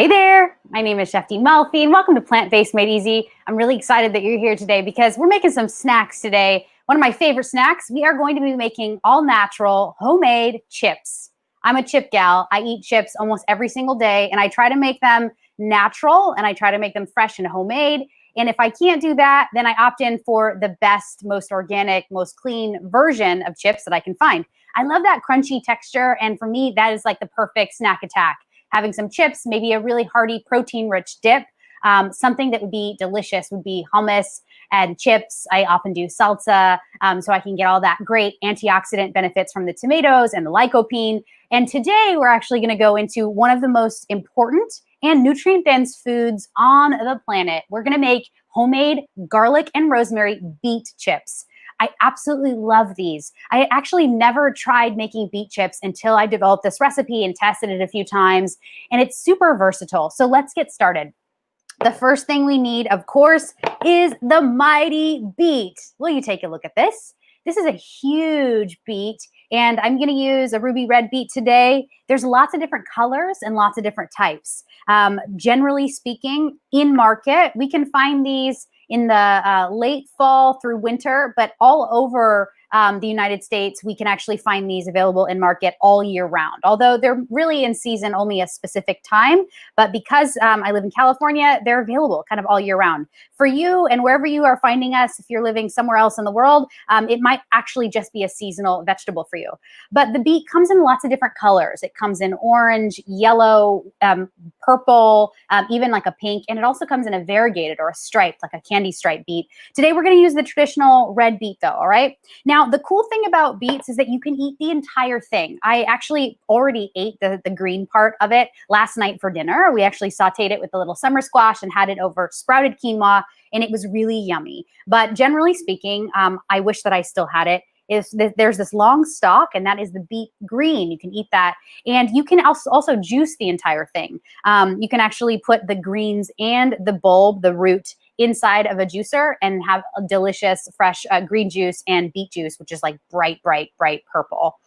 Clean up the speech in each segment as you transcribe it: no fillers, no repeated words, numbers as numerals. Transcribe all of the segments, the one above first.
Hey there, my name is Chef D Malfi and welcome to Plant-Based Made Easy. I'm really excited that you're here today because we're making some snacks today. One of my favorite snacks, we are going to be making all natural homemade chips. I'm a chip gal. I eat chips almost every single day and I try to make them natural and I try to make them fresh and homemade. And if I can't do that, then I opt in for the best, most organic, most clean version of chips that I can find. I love that crunchy texture, and for me, that is like the perfect snack attack. Having some chips, maybe a really hearty protein-rich dip. Something that would be delicious would be hummus and chips. I often do salsa, so I can get all that great antioxidant benefits from the tomatoes and the lycopene. And today we're actually gonna go into one of the most important and nutrient-dense foods on the planet. We're gonna make homemade garlic and rosemary beet chips. I absolutely love these. I actually never tried making beet chips until I developed this recipe and tested it a few times, and it's super versatile. So let's get started. The first thing we need, of course, is the mighty beet. Will you take a look at this? This is a huge beet, and I'm gonna use a ruby red beet today. There's lots of different colors and lots of different types. Generally speaking, in market, we can find these in the late fall through winter, but all over the United States, we can actually find these available in market all year round. Although they're really in season only a specific time, but because I live in California, they're available kind of all year round. For you and wherever you are finding us, if you're living somewhere else in the world, it might actually just be a seasonal vegetable for you. But the beet comes in lots of different colors. It comes in orange, yellow, purple, even like a pink, and it also comes in a variegated or a striped, like a candy stripe beet. Today, we're gonna use the traditional red beet though, all right? Now, the cool thing about beets is that you can eat the entire thing. I actually already ate the green part of it last night for dinner. We actually sauteed it with a little summer squash and had it over sprouted quinoa, and it was really yummy. But generally speaking, I wish that I still had it. There's this long stalk, and that is the beet green. You can eat that. And you can also juice the entire thing. You can actually put the greens and the bulb, the root, inside of a juicer and have a delicious fresh green juice and beet juice, which is like bright, bright, bright purple.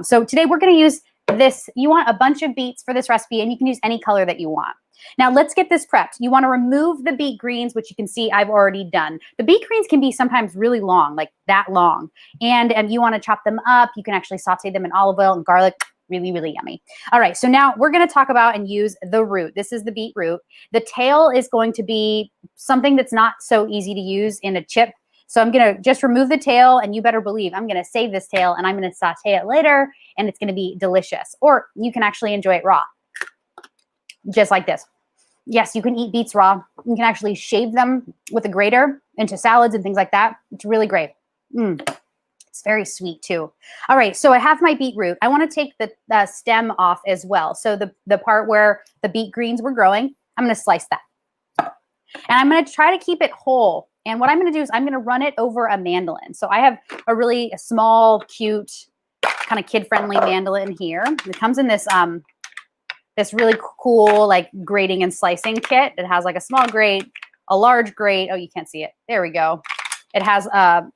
So today we're gonna use this. You want a bunch of beets for this recipe, and you can use any color that you want. Now let's get this prepped. You wanna remove the beet greens, which you can see I've already done. The beet greens can be sometimes really long, like that long. And you wanna chop them up. You can actually saute them in olive oil and garlic. Really, really yummy. All right, so now we're gonna talk about and use the root. This is the beet root. The tail is going to be something that's not so easy to use in a chip. So I'm gonna just remove the tail, and you better believe I'm gonna save this tail and I'm gonna saute it later, and it's gonna be delicious. Or you can actually enjoy it raw, just like this. Yes, you can eat beets raw. You can actually shave them with a grater into salads and things like that. It's really great. It's very sweet too. All right, so I have my beetroot. I want to take the stem off as well. So the part where the beet greens were growing, I'm going to slice that. And I'm going to try to keep it whole. And what I'm going to do is I'm going to run it over a mandolin. So I have a really small, cute, kind of kid-friendly mandolin here. It comes in this this really cool like grating and slicing kit. It has like a small grate, a large grate. Oh, you can't see it. There we go. It has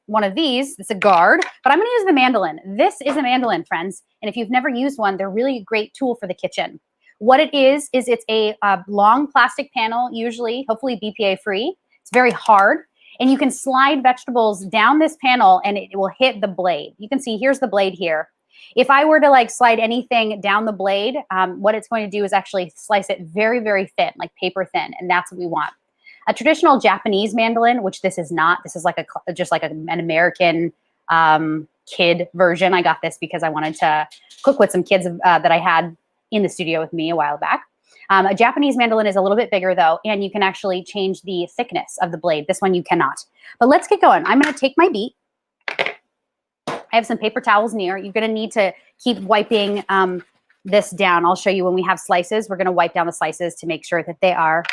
one of these. It's a guard, but I'm going to use the mandolin. This is a mandolin, friends. And if you've never used one, they're really a great tool for the kitchen. What it is it's a long plastic panel, usually, hopefully BPA free. It's very hard. And you can slide vegetables down this panel and it will hit the blade. You can see here's the blade here. If I were to like slide anything down the blade, what it's going to do is actually slice it very, very thin, like paper thin. And that's what we want. A traditional Japanese mandolin, which this is not. This is like just like an American kid version. I got this because I wanted to cook with some kids that I had in the studio with me a while back. A Japanese mandolin is a little bit bigger though, and you can actually change the thickness of the blade. This one you cannot. But let's get going. I'm gonna take my beet. I have some paper towels near. You're gonna need to keep wiping this down. I'll show you when we have slices. We're gonna wipe down the slices to make sure that they are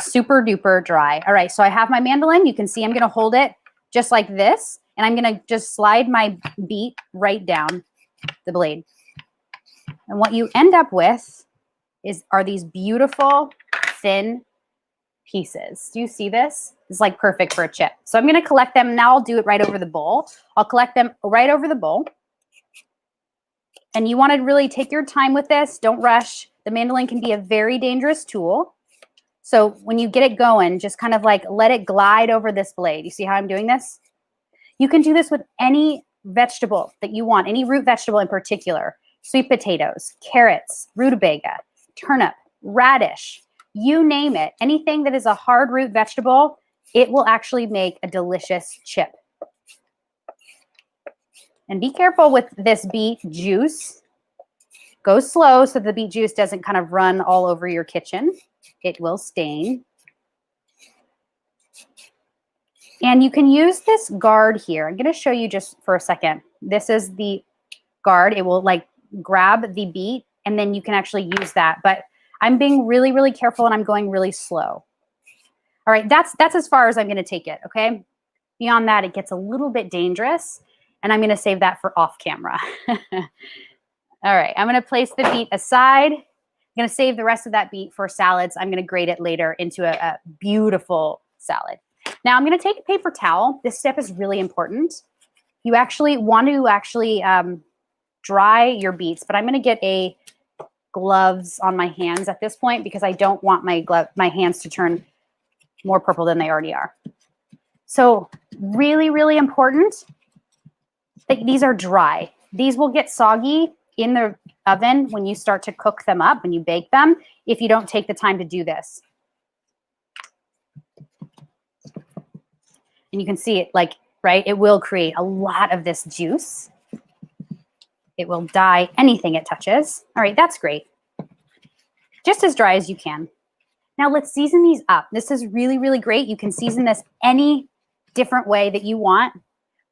super duper dry. All right, so I have my mandolin. You can see I'm gonna hold it just like this, and I'm gonna just slide my beet right down the blade. And what you end up with are these beautiful thin pieces. Do you see this? It's like perfect for a chip. So I'm gonna collect them. Now I'll do it right over the bowl. I'll collect them right over the bowl. And you wanna really take your time with this. Don't rush. The mandolin can be a very dangerous tool. So when you get it going, just kind of like let it glide over this blade. You see how I'm doing this? You can do this with any vegetable that you want, any root vegetable in particular. Sweet potatoes, carrots, rutabaga, turnip, radish, you name it. Anything that is a hard root vegetable, it will actually make a delicious chip. And be careful with this beet juice. Go slow so the beet juice doesn't kind of run all over your kitchen. It will stain. And you can use this guard here. I'm going to show you just for a second. This is the guard. It will like grab the beet and then you can actually use that. But I'm being really, really careful and I'm going really slow. All right, that's as far as I'm going to take it, okay? Beyond that, it gets a little bit dangerous and I'm going to save that for off camera. All right, I'm going to place the beet aside. I'm going to save the rest of that beet for salads. I'm going to grate it later into a beautiful salad. Now I'm going to take a paper towel. This step is really important. You actually want to dry your beets, but I'm going to get a gloves on my hands at this point because I don't want my hands to turn more purple than they already are. So really, really important that these are dry. These will get soggy in the oven when you start to cook them up, when you bake them, if you don't take the time to do this. And you can see it like, right? It will create a lot of this juice. It will dye anything it touches. All right, that's great. Just as dry as you can. Now let's season these up. This is really, really great. You can season this any different way that you want.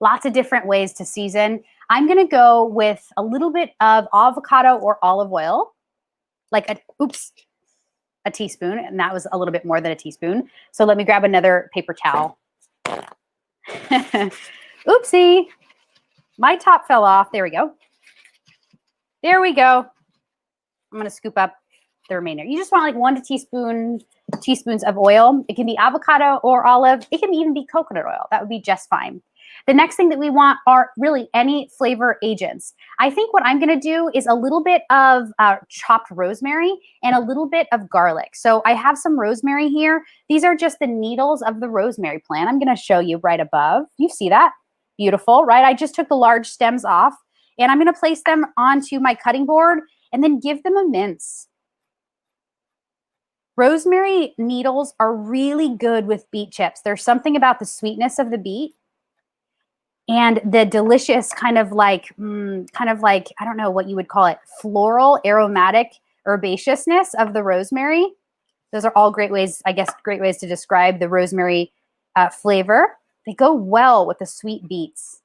Lots of different ways to season. I'm going to go with a little bit of avocado or olive oil, like a teaspoon, and that was a little bit more than a teaspoon. So let me grab another paper towel. Oopsie, my top fell off. There we go. There we go. I'm going to scoop up the remainder. You just want like 1 teaspoons of oil. It can be avocado or olive. It can even be coconut oil. That would be just fine. The next thing that we want are really any flavor agents. I think what I'm going to do is a little bit of chopped rosemary and a little bit of garlic. So I have some rosemary here. These are just the needles of the rosemary plant. I'm going to show you right above. You see that? Beautiful, right? I just took the large stems off and I'm going to place them onto my cutting board and then give them a mince. Rosemary needles are really good with beet chips. There's something about the sweetness of the beet and the delicious kind of like, I don't know what you would call it, floral, aromatic herbaceousness of the rosemary. Those are all great ways, I guess, great ways to describe the rosemary flavor. They go well with the sweet beets.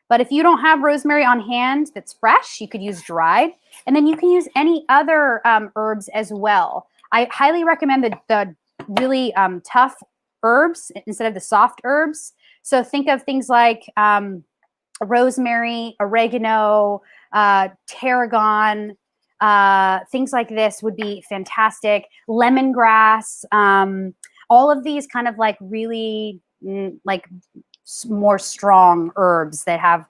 But if you don't have rosemary on hand that's fresh, you could use dried. And then you can use any other herbs as well. I highly recommend the really tough herbs instead of the soft herbs. So think of things like rosemary, oregano, tarragon, things like this would be fantastic. Lemongrass, all of these kind of like really like more strong herbs that have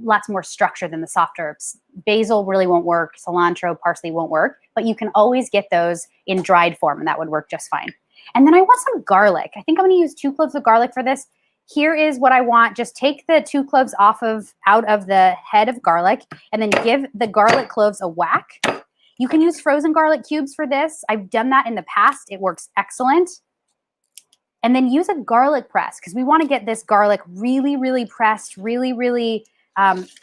lots more structure than the soft herbs. Basil really won't work. Cilantro, parsley won't work, but you can always get those in dried form and that would work just fine. And then I want some garlic. I think I'm going to use 2 cloves of garlic for this. Here is what I want. Just take the 2 cloves out of the head of garlic and then give the garlic cloves a whack. You can use frozen garlic cubes for this. I've done that in the past. It works excellent. And then use a garlic press because we want to get this garlic really, really pressed, really, really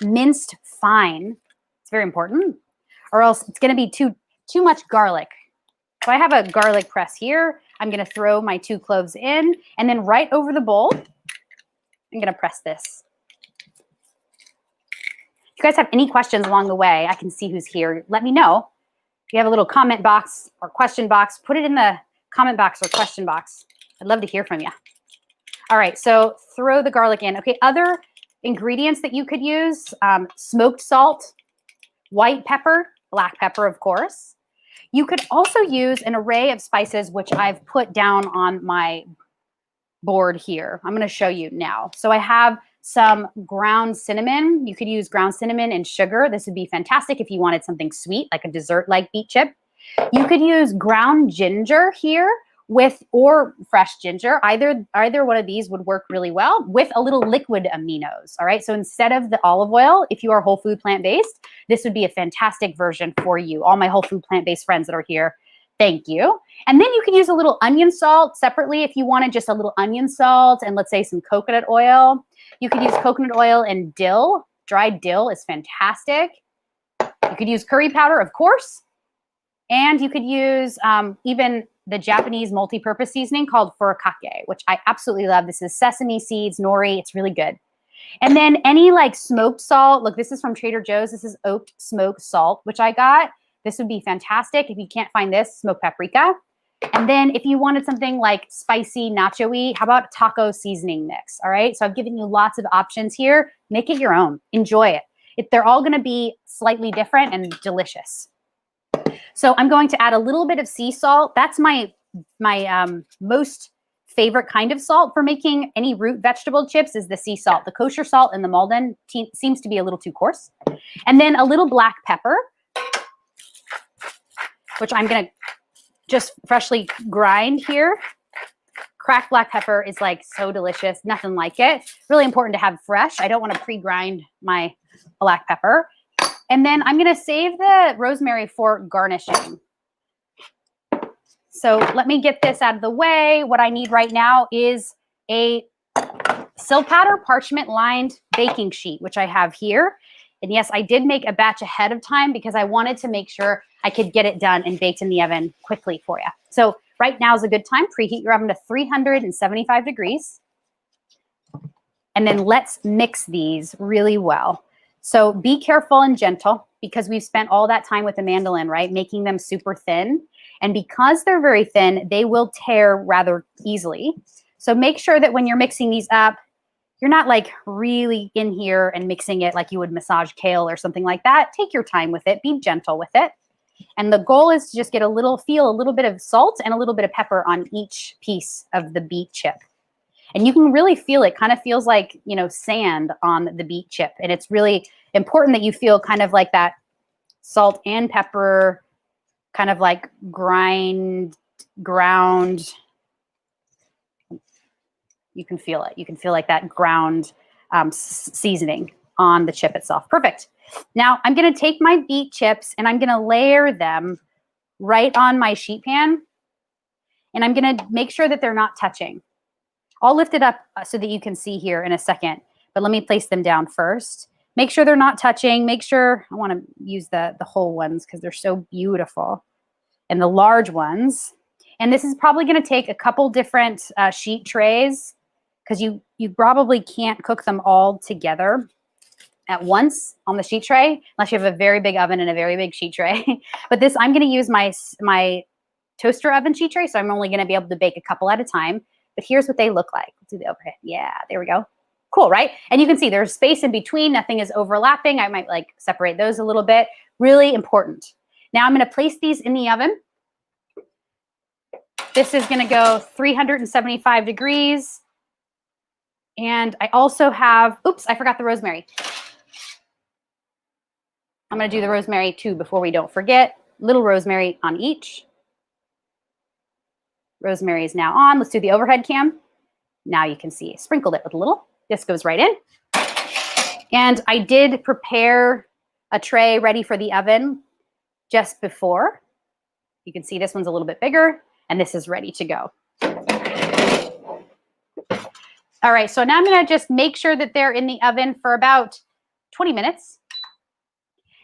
minced fine. It's very important, or else it's going to be too much garlic. So I have a garlic press here. I'm going to throw my 2 cloves in, and then right over the bowl, I'm going to press this. If you guys have any questions along the way, I can see who's here. Let me know. If you have a little comment box or question box, put it in the comment box or question box. I'd love to hear from you. All right, so throw the garlic in. Okay, other ingredients that you could use, smoked salt, white pepper, black pepper, of course. You could also use an array of spices, which I've put down on my board here. I'm going to show you now. So I have some ground cinnamon. You could use ground cinnamon and sugar. This would be fantastic if you wanted something sweet, like a dessert like beet chip. You could use ground ginger here or fresh ginger. Either one of these would work really well with a little liquid aminos. All right. So instead of the olive oil, if you are whole food plant-based, this would be a fantastic version for you. All my whole food plant-based friends that are here, thank you. And then you can use a little onion salt separately if you wanted just a little onion salt and let's say some coconut oil. You could use coconut oil and dill. Dried dill is fantastic. You could use curry powder, of course. And you could use even the Japanese multi-purpose seasoning called furikake, which I absolutely love. This is sesame seeds, nori. It's really good. And then any like smoked salt. Look, this is from Trader Joe's. This is oaked smoked salt, which I got. This would be fantastic. If you can't find this, smoked paprika. And then if you wanted something like spicy nacho-y, how about taco seasoning mix? All right. So I've given you lots of options here. Make it your own. Enjoy it. They're all going to be slightly different and delicious. So I'm going to add a little bit of sea salt. That's my most favorite kind of salt for making any root vegetable chips is the sea salt. The kosher salt and the Malden seems to be a little too coarse. And then a little black pepper, which I'm going to just freshly grind here. Cracked black pepper is like so delicious. Nothing like it. Really important to have fresh. I don't want to pre-grind my black pepper. And then I'm going to save the rosemary for garnishing. So let me get this out of the way. What I need right now is a Silpatter parchment lined baking sheet, which I have here. And yes, I did make a batch ahead of time because I wanted to make sure I could get it done and baked in the oven quickly for you. So right now is a good time. Preheat your oven to 375 degrees. And then let's mix these really well. So be careful and gentle because we've spent all that time with the mandolin, right? Making them super thin. And because they're very thin, they will tear rather easily. So make sure that when you're mixing these up, you're not like really in here and mixing it like you would massage kale or something like that. Take your time with it. Be gentle with it. And the goal is to just get a little bit of salt and a little bit of pepper on each piece of the beet chip. And you can really feel it. Kind of feels like, you know, sand on the beet chip. And it's really important that you feel kind of like that salt and pepper kind of like ground. You can feel it. You can feel like that ground seasoning on the chip itself. Perfect. Now I'm going to take my beet chips and I'm going to layer them right on my sheet pan. And I'm going to make sure that they're not touching. I'll lift it up so that you can see here in a second, but let me place them down first. Make sure they're not touching. Make sure, I want to use the whole ones because they're so beautiful. And the large ones. And this is probably going to take a couple different sheet trays because you probably can't cook them all together at once on the sheet tray unless you have a very big oven and a very big sheet tray. But this, I'm going to use my toaster oven sheet tray, so I'm only going to be able to bake a couple at a time. But here's what they look like. Let's do the overhead. Yeah, there we go. Cool, right? And you can see there's space in between. Nothing is overlapping. I might like separate those a little bit. Really important. Now I'm going to place these in the oven. This is going to go 375 degrees. And I also have, oops, I forgot the rosemary. I'm going to do the rosemary too before we don't forget. Little rosemary on each. Rosemary is now on. Let's do the overhead cam. Now you can see, sprinkled it with a little. This goes right in. And I did prepare a tray ready for the oven just before. You can see this one's a little bit bigger and this is ready to go. All right, so now I'm gonna just make sure that they're in the oven for about 20 minutes.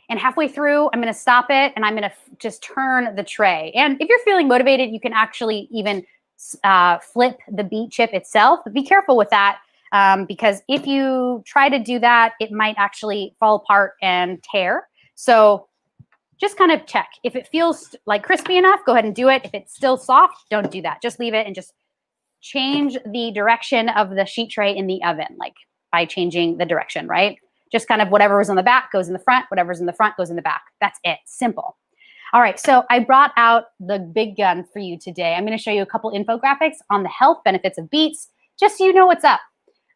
And halfway through, I'm going to stop it and I'm going to just turn the tray. And if you're feeling motivated, you can actually even flip the beet chip itself. But be careful with that because if you try to do that, it might actually fall apart and tear. So just kind of check. If it feels like crispy enough, go ahead and do it. If it's still soft, don't do that. Just leave it and just change the direction of the sheet tray in the oven, like by changing the direction, right? Just kind of whatever was on the back goes in the front, whatever's in the front goes in the back. That's it, simple. All right, so I brought out the big gun for you today. I'm gonna show you a couple infographics on the health benefits of beets, just so you know what's up.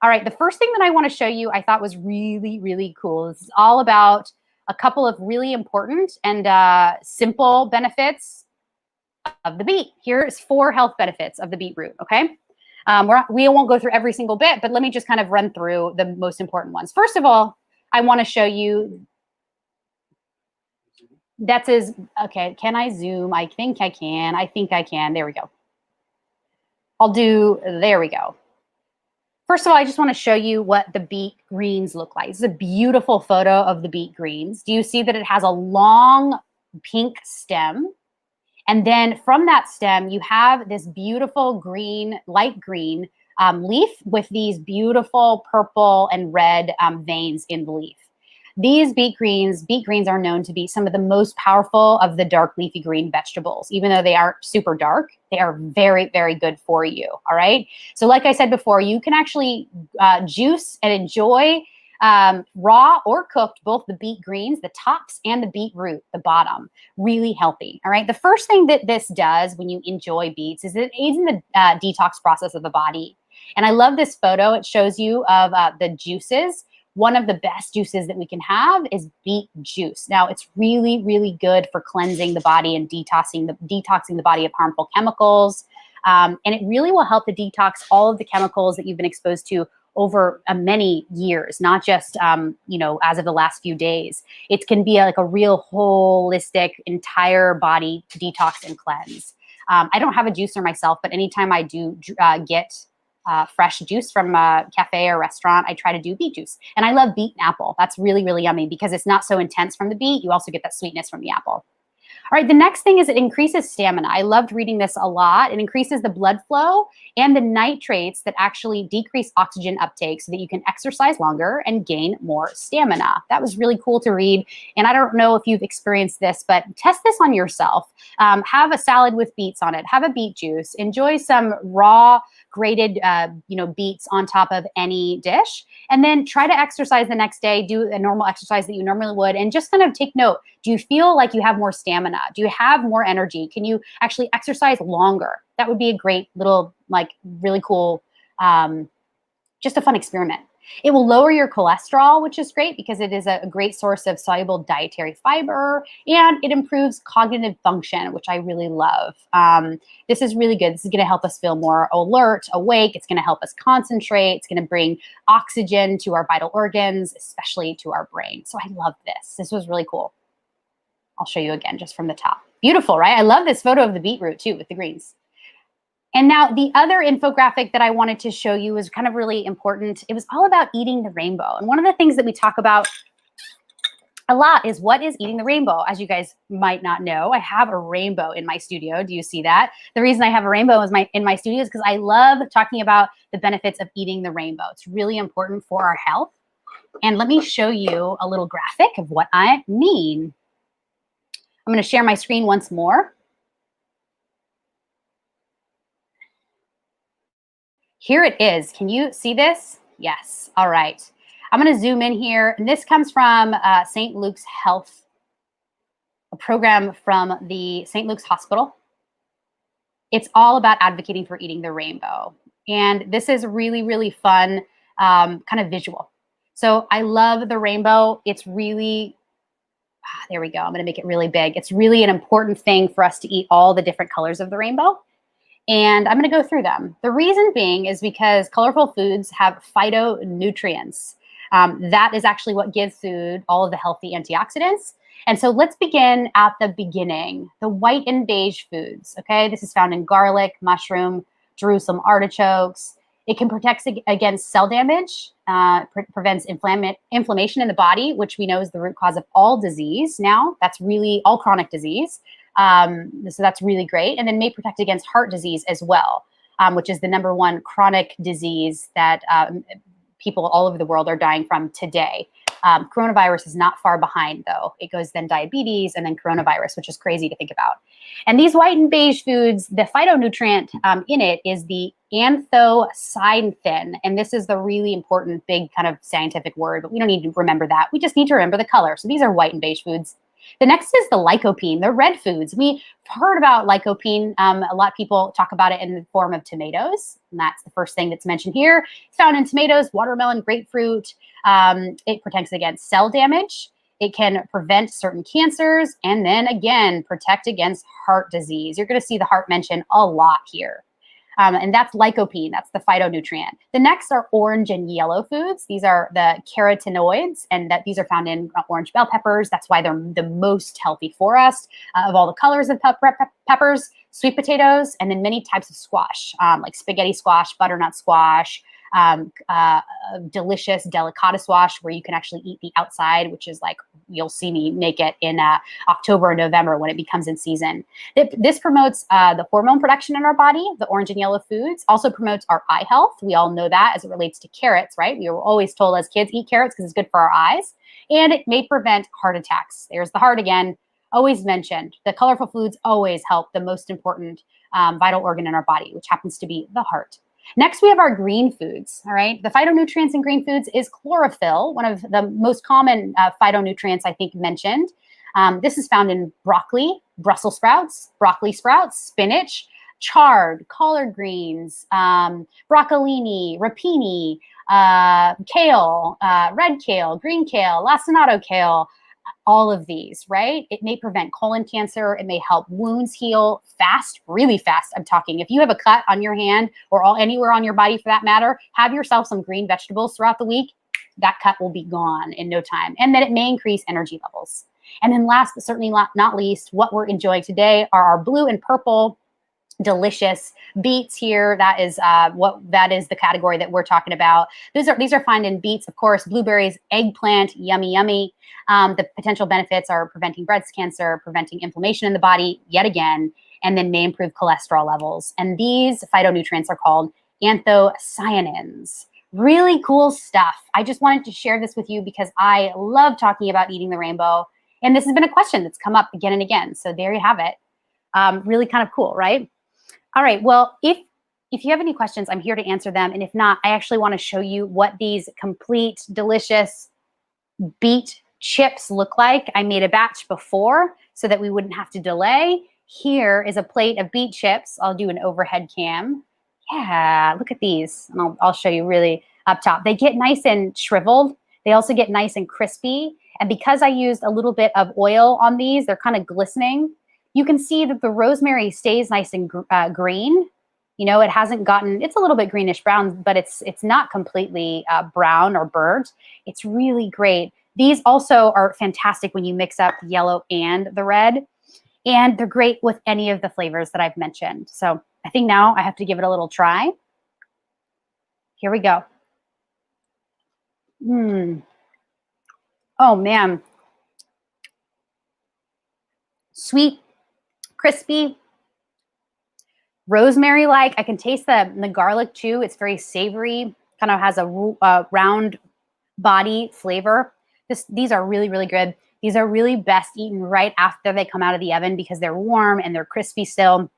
All right, the first thing that I want to show you I thought was really, really cool. This is all about a couple of really important and simple benefits of the beet. Here's 4 health benefits of the beetroot, okay? We won't go through every single bit, but let me just kind of run through the most important ones. First of all, I want to show you, okay, can I zoom? I think I can. I think I can. There we go. There we go. First of all, I just want to show you what the beet greens look like. This is a beautiful photo of the beet greens. Do you see that it has a long pink stem? And then from that stem, you have this beautiful green, light green leaf with these beautiful purple and red veins in the leaf. These beet greens are known to be some of the most powerful of the dark leafy green vegetables. Even though they aren't super dark, they are very, very good for you, all right? So like I said before, you can actually juice and enjoy raw or cooked, both the beet greens, the tops, and the beetroot, the bottom. Really healthy, all right? The first thing that this does when you enjoy beets is it aids in the detox process of the body. And I love this photo. It shows you of the juices. One of the best juices that we can have is beet juice. Now, it's really, really good for cleansing the body and detoxing the body of harmful chemicals. And it really will help to detox all of the chemicals that you've been exposed to over many years, not just, as of the last few days. It can be like a real holistic, entire body detox and cleanse. I don't have a juicer myself, but anytime I do get fresh juice from a cafe or restaurant, I try to do beet juice. And I love beet and apple. That's really, really yummy because it's not so intense from the beet. You also get that sweetness from the apple. All right, the next thing is it increases stamina. I loved reading this a lot. It increases the blood flow and the nitrates that actually decrease oxygen uptake so that you can exercise longer and gain more stamina. That was really cool to read. And I don't know if you've experienced this, but test this on yourself. Have a salad with beets on it. Have a beet juice. Enjoy some raw grated beets on top of any dish, and then try to exercise the next day. Do a normal exercise that you normally would, and just kind of take note. Do you feel like you have more stamina? Do you have more energy? Can you actually exercise longer? That would be a great little, really cool, just a fun experiment. It will lower your cholesterol, which is great because it is a great source of soluble dietary fiber, and it improves cognitive function, which I really love. This is really good. This is going to help us feel more alert, awake. It's going to help us concentrate. It's going to bring oxygen to our vital organs, especially to our brain. So I love this. This was really cool. I'll show you again just from the top. Beautiful, right? I love this photo of the beetroot too with the greens. And now the other infographic that I wanted to show you was kind of really important. It was all about eating the rainbow. And one of the things that we talk about a lot is what is eating the rainbow. As you guys might not know, I have a rainbow in my studio. Do you see that? The reason I have a rainbow in my studio is because I love talking about the benefits of eating the rainbow. It's really important for our health. And let me show you a little graphic of what I mean. I'm going to share my screen once more. Here it is. Can you see this? Yes. All right. I'm going to zoom in here. And this comes from St. Luke's Health, a program from the St. Luke's Hospital. It's all about advocating for eating the rainbow. And this is really, really fun kind of visual. So I love the rainbow. It's really, there we go. I'm going to make it really big. It's really an important thing for us to eat all the different colors of the rainbow. And I'm going to go through them. The reason being is because colorful foods have phytonutrients. That is actually what gives food all of the healthy antioxidants. And so let's begin at the beginning. The white and beige foods, okay? This is found in garlic, mushroom, Jerusalem artichokes. It can protect against cell damage, prevents inflammation in the body, which we know is the root cause of all disease now. That's really all chronic disease. So that's really great. And then may protect against heart disease as well, which is the #1 chronic disease that people all over the world are dying from today. Coronavirus is not far behind, though. It goes then diabetes and then coronavirus, which is crazy to think about. And these white and beige foods, the phytonutrient in it is the anthocyanin. And this is the really important, big kind of scientific word, but we don't need to remember that. We just need to remember the color. So these are white and beige foods. The next is the lycopene, the red foods. We've heard about lycopene. A lot of people talk about it in the form of tomatoes, and that's the first thing that's mentioned here. It's found in tomatoes, watermelon, grapefruit. It protects against cell damage. It can prevent certain cancers, and then again, protect against heart disease. You're going to see the heart mentioned a lot here. And that's lycopene, that's the phytonutrient. The next are orange and yellow foods. These are the carotenoids, and these are found in orange bell peppers. That's why they're the most healthy for us. Of all the colors of peppers, sweet potatoes, and then many types of squash, like spaghetti squash, butternut squash, delicious delicata squash where you can actually eat the outside, which is like, you'll see me make it in October or November when it becomes in season. This promotes the hormone production in our body. The orange and yellow foods also promotes our eye health. We all know that as it relates to carrots, right? We were always told as kids, eat carrots because it's good for our eyes. And it may prevent heart attacks. There's the heart again, always mentioned. The colorful foods always help the most important vital organ in our body, which happens to be the heart. Next, we have our green foods, all right? The phytonutrients in green foods is chlorophyll, one of the most common phytonutrients I think mentioned. This is found in broccoli, Brussels sprouts, broccoli sprouts, spinach, chard, collard greens, broccolini, rapini, kale, red kale, green kale, lacinato kale, all of these, right? It may prevent colon cancer. It may help wounds heal fast, really fast. I'm talking, if you have a cut on your hand or anywhere on your body for that matter, have yourself some green vegetables throughout the week. That cut will be gone in no time. And then it may increase energy levels. And then last, but certainly not least, what we're enjoying today are our blue and purple delicious beets here. That is the category that we're talking about. These are found in beets, of course, blueberries, eggplant, yummy, yummy. The potential benefits are preventing breast cancer, preventing inflammation in the body, yet again, and then may improve cholesterol levels. And these phytonutrients are called anthocyanins. Really cool stuff. I just wanted to share this with you because I love talking about eating the rainbow. And this has been a question that's come up again and again. So there you have it. Really kind of cool, right? All right, well, if you have any questions, I'm here to answer them. And if not, I actually want to show you what these complete, delicious beet chips look like. I made a batch before so that we wouldn't have to delay. Here is a plate of beet chips. I'll do an overhead cam. Yeah, look at these. And I'll show you really up top. They get nice and shriveled. They also get nice and crispy. And because I used a little bit of oil on these, they're kind of glistening. You can see that the rosemary stays nice and green. You know, it hasn't gotten, it's a little bit greenish brown, but it's not completely brown or burnt. It's really great. These also are fantastic when you mix up the yellow and the red. And they're great with any of the flavors that I've mentioned. So I think now I have to give it a little try. Here we go. Oh, man. Sweet, crispy, rosemary-like. I can taste the garlic too. It's very savory, kind of has a round body flavor. These are really, really good. These are really best eaten right after they come out of the oven because they're warm and they're crispy still.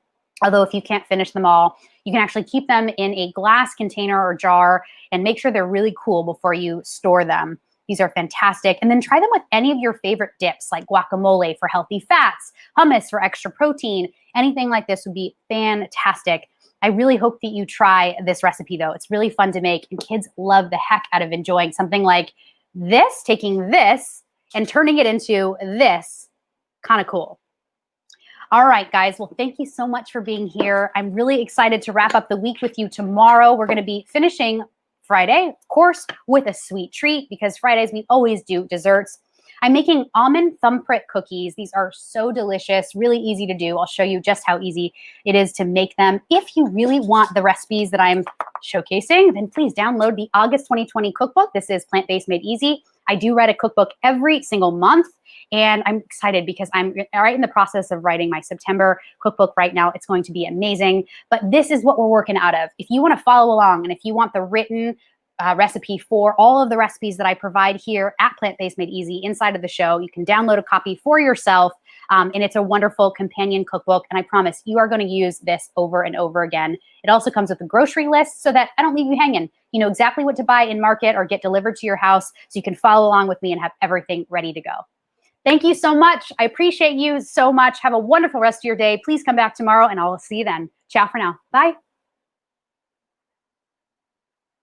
Although if you can't finish them all, you can actually keep them in a glass container or jar and make sure they're really cool before you store them. These are fantastic. And then try them with any of your favorite dips like guacamole for healthy fats, hummus for extra protein. Anything like this would be fantastic. I really hope that you try this recipe though. It's really fun to make and kids love the heck out of enjoying something like this, taking this and turning it into this. Kind of cool. All right, guys. Well, thank you so much for being here. I'm really excited to wrap up the week with you tomorrow. We're going to be finishing Friday, of course, with a sweet treat because Fridays we always do desserts. I'm making almond thumbprint cookies. These are so delicious, really easy to do. I'll show you just how easy it is to make them. If you really want the recipes that I'm showcasing, then please download the August 2020 cookbook. This is Plant-Based Made Easy. I do write a cookbook every single month. And I'm excited because I'm right in the process of writing my September cookbook right now. It's going to be amazing. But this is what we're working out of. If you want to follow along and if you want the written recipe for all of the recipes that I provide here at Plant-Based Made Easy inside of the show, you can download a copy for yourself. And it's a wonderful companion cookbook. And I promise you are going to use this over and over again. It also comes with a grocery list so that I don't leave you hanging. You know exactly what to buy in market or get delivered to your house so you can follow along with me and have everything ready to go. Thank you so much. I appreciate you so much. Have a wonderful rest of your day. Please come back tomorrow and I'll see you then. Ciao for now. Bye.